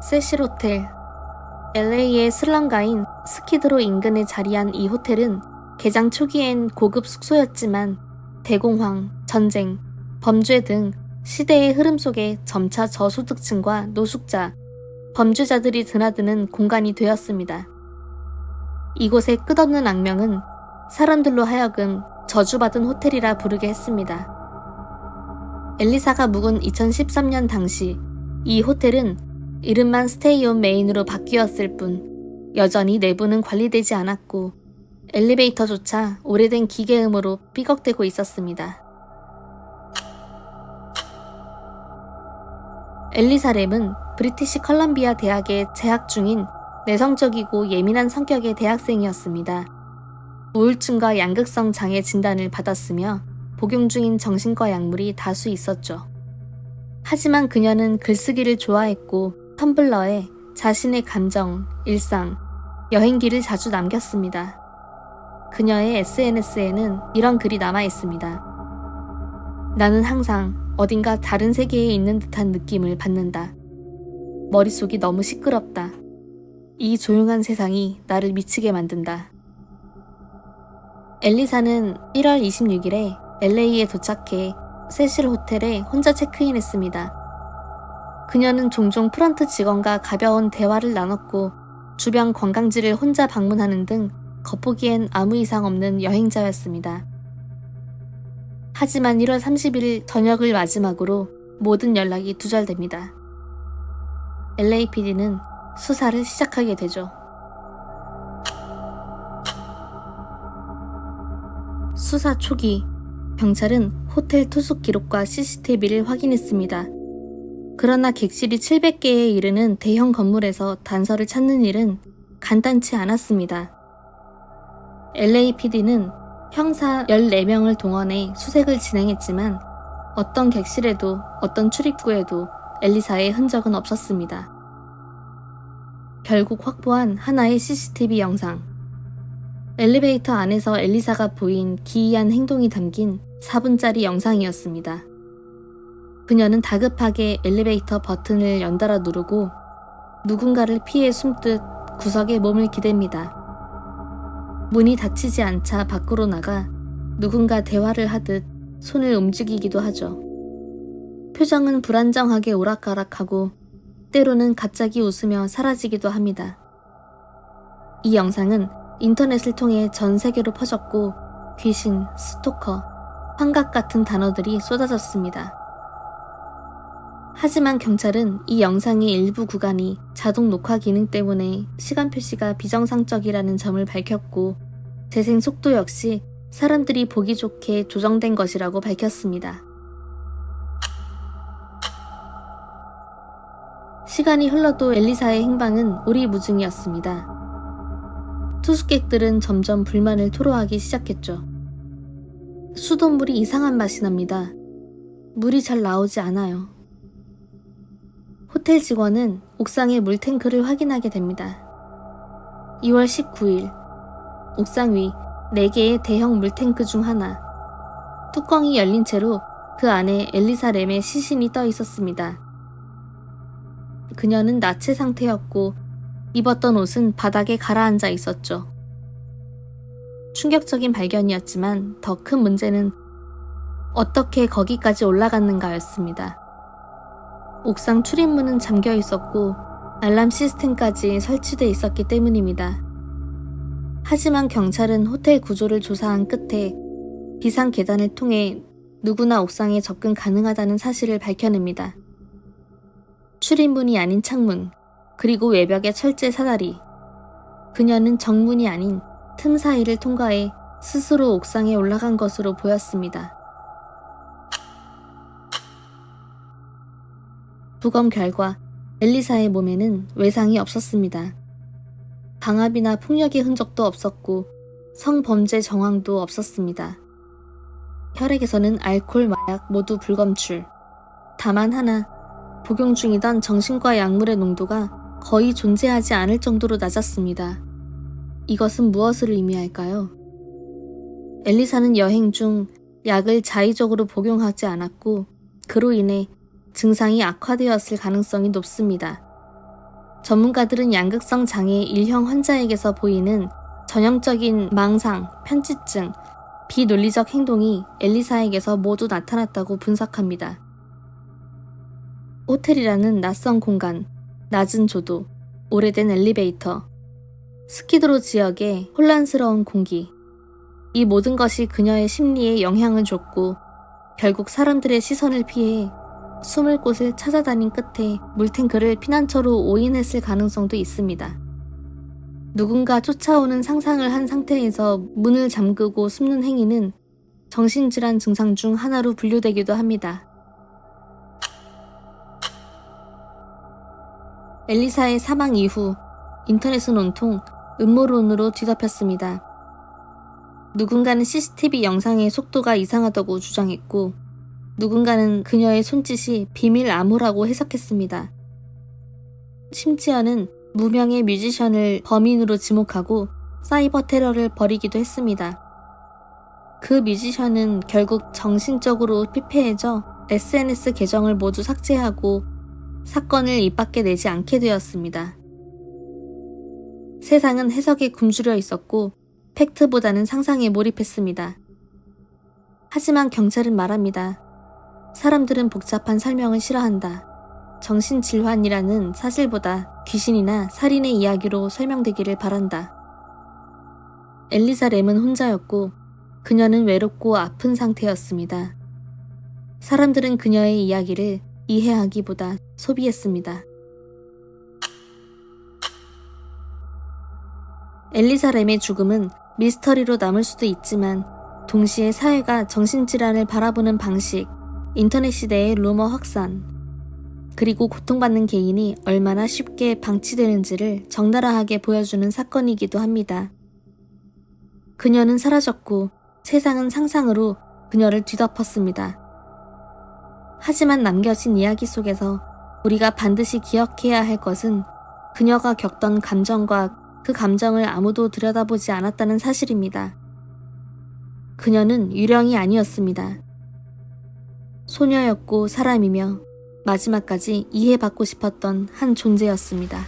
세실 호텔. LA의 슬럼가인 스키드로 인근에 자리한 이 호텔은 개장 초기엔 고급 숙소였지만 대공황, 전쟁, 범죄 등 시대의 흐름 속에 점차 저소득층과 노숙자, 범죄자들이 드나드는 공간이 되었습니다. 이곳의 끝없는 악명은 사람들로 하여금 저주받은 호텔이라 부르게 했습니다. 엘리사가 묵은 2013년 당시 이 호텔은 이름만 스테이 온 메인으로 바뀌었을 뿐 여전히 내부는 관리되지 않았고 엘리베이터조차 오래된 기계음으로 삐걱대고 있었습니다. 엘리사 램은 브리티시 컬럼비아 대학에 재학 중인 내성적이고 예민한 성격의 대학생이었습니다. 우울증과 양극성 장애 진단을 받았으며 복용 중인 정신과 약물이 다수 있었죠. 하지만 그녀는 글쓰기를 좋아했고 텀블러에 자신의 감정, 일상, 여행기를 자주 남겼습니다. 그녀의 SNS에는 이런 글이 남아 있습니다. 나는 항상 어딘가 다른 세계에 있는 듯한 느낌을 받는다. 머릿속이 너무 시끄럽다. 이 조용한 세상이 나를 미치게 만든다. 엘리사는 1월 26일에 LA에 도착해 세실 호텔에 혼자 체크인했습니다. 그녀는 종종 프런트 직원과 가벼운 대화를 나눴고 주변 관광지를 혼자 방문하는 등 겉보기엔 아무 이상 없는 여행자였습니다. 하지만 1월 30일 저녁을 마지막으로 모든 연락이 두절됩니다. LAPD는 수사를 시작하게 되죠. 수사 초기, 경찰은 호텔 투숙 기록과 CCTV를 확인했습니다. 그러나 객실이 700개에 이르는 대형 건물에서 단서를 찾는 일은 간단치 않았습니다. LAPD는 형사 14명을 동원해 수색을 진행했지만 어떤 객실에도 어떤 출입구에도 엘리사의 흔적은 없었습니다. 결국 확보한 하나의 CCTV 영상. 엘리베이터 안에서 엘리사가 보인 기이한 행동이 담긴 4분짜리 영상이었습니다. 그녀는 다급하게 엘리베이터 버튼을 연달아 누르고 누군가를 피해 숨듯 구석에 몸을 기댑니다. 문이 닫히지 않자 밖으로 나가 누군가 대화를 하듯 손을 움직이기도 하죠. 표정은 불안정하게 오락가락하고 때로는 갑자기 웃으며 사라지기도 합니다. 이 영상은 인터넷을 통해 전 세계로 퍼졌고 귀신, 스토커, 환각 같은 단어들이 쏟아졌습니다. 하지만 경찰은 이 영상의 일부 구간이 자동 녹화 기능 때문에 시간 표시가 비정상적이라는 점을 밝혔고 재생 속도 역시 사람들이 보기 좋게 조정된 것이라고 밝혔습니다. 시간이 흘러도 엘리사의 행방은 오리무중이었습니다. 투숙객들은 점점 불만을 토로하기 시작했죠. 수돗물이 이상한 맛이 납니다. 물이 잘 나오지 않아요. 호텔 직원은 옥상의 물탱크를 확인하게 됩니다. 2월 19일, 옥상 위 4개의 대형 물탱크 중 하나. 뚜껑이 열린 채로 그 안에 엘리사 램의 시신이 떠 있었습니다. 그녀는 나체 상태였고 입었던 옷은 바닥에 가라앉아 있었죠. 충격적인 발견이었지만 더 큰 문제는 어떻게 거기까지 올라갔는가였습니다. 옥상 출입문은 잠겨 있었고 알람 시스템까지 설치돼 있었기 때문입니다. 하지만 경찰은 호텔 구조를 조사한 끝에 비상 계단을 통해 누구나 옥상에 접근 가능하다는 사실을 밝혀냅니다. 출입문이 아닌 창문, 그리고 외벽의 철제 사다리. 그녀는 정문이 아닌 틈 사이를 통과해 스스로 옥상에 올라간 것으로 보였습니다. 부검 결과 엘리사의 몸에는 외상이 없었습니다. 강압이나 폭력의 흔적도 없었고 성범죄 정황도 없었습니다. 혈액에서는 알코올, 마약 모두 불검출. 다만 하나, 복용 중이던 정신과 약물의 농도가 거의 존재하지 않을 정도로 낮았습니다. 이것은 무엇을 의미할까요? 엘리사는 여행 중 약을 자의적으로 복용하지 않았고 그로 인해 증상이 악화되었을 가능성이 높습니다. 전문가들은 양극성 장애 1형 환자에게서 보이는 전형적인 망상, 편집증, 비논리적 행동이 엘리사에게서 모두 나타났다고 분석합니다. 호텔이라는 낯선 공간, 낮은 조도, 오래된 엘리베이터, 스키드로 지역의 혼란스러운 공기, 이 모든 것이 그녀의 심리에 영향을 줬고 결국 사람들의 시선을 피해 숨을 곳을 찾아다닌 끝에 물탱크를 피난처로 오인했을 가능성도 있습니다. 누군가 쫓아오는 상상을 한 상태에서 문을 잠그고 숨는 행위는 정신질환 증상 중 하나로 분류되기도 합니다. 엘리사의 사망 이후 인터넷은 온통 음모론으로 뒤덮였습니다. 누군가는 CCTV 영상의 속도가 이상하다고 주장했고 누군가는 그녀의 손짓이 비밀 암호라고 해석했습니다. 심지어는 무명의 뮤지션을 범인으로 지목하고 사이버 테러를 벌이기도 했습니다. 그 뮤지션은 결국 정신적으로 피폐해져 SNS 계정을 모두 삭제하고 사건을 입 밖에 내지 않게 되었습니다. 세상은 해석에 굶주려 있었고 팩트보다는 상상에 몰입했습니다. 하지만 경찰은 말합니다. 사람들은 복잡한 설명을 싫어한다. 정신질환이라는 사실보다 귀신이나 살인의 이야기로 설명되기를 바란다. 엘리사 램은 혼자였고 그녀는 외롭고 아픈 상태였습니다. 사람들은 그녀의 이야기를 이해하기보다 소비했습니다. 엘리사 램의 죽음은 미스터리로 남을 수도 있지만 동시에 사회가 정신질환을 바라보는 방식, 인터넷 시대의 루머 확산, 그리고 고통받는 개인이 얼마나 쉽게 방치되는지를 적나라하게 보여주는 사건이기도 합니다. 그녀는 사라졌고 세상은 상상으로 그녀를 뒤덮었습니다. 하지만 남겨진 이야기 속에서 우리가 반드시 기억해야 할 것은 그녀가 겪던 감정과 그 감정을 아무도 들여다보지 않았다는 사실입니다. 그녀는 유령이 아니었습니다. 소녀였고 사람이며 마지막까지 이해받고 싶었던 한 존재였습니다.